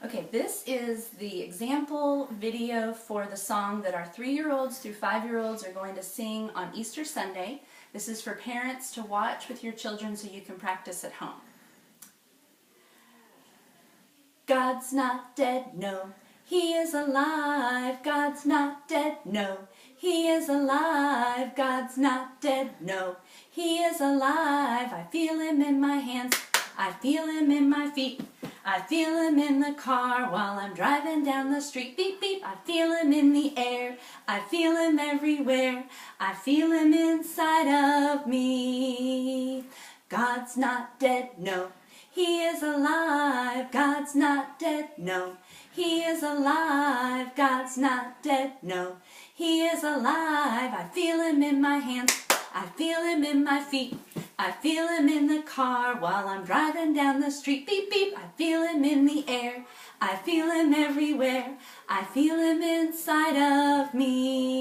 Okay, this is the example video for the song that our 3-year-olds through 5-year-olds are going to sing on Easter Sunday. This is for parents to watch with your children so you can practice at home. God's not dead, no, He is alive. God's not dead, no, He is alive. God's not dead, no, He is alive. I feel Him in my hands, I feel Him in my feet, I feel Him in the car while I'm driving down the street. Beep, beep. I feel Him in the air, I feel Him everywhere, I feel Him inside of me. God's not dead, no, He is alive. God's not dead, no, He is alive. God's not dead, no, He is alive. I feel Him in my hands, I feel Him in my feet, I feel Him in the car while I'm driving down the street. Beep, beep. I feel Him in the air, I feel Him everywhere, I feel Him inside of me.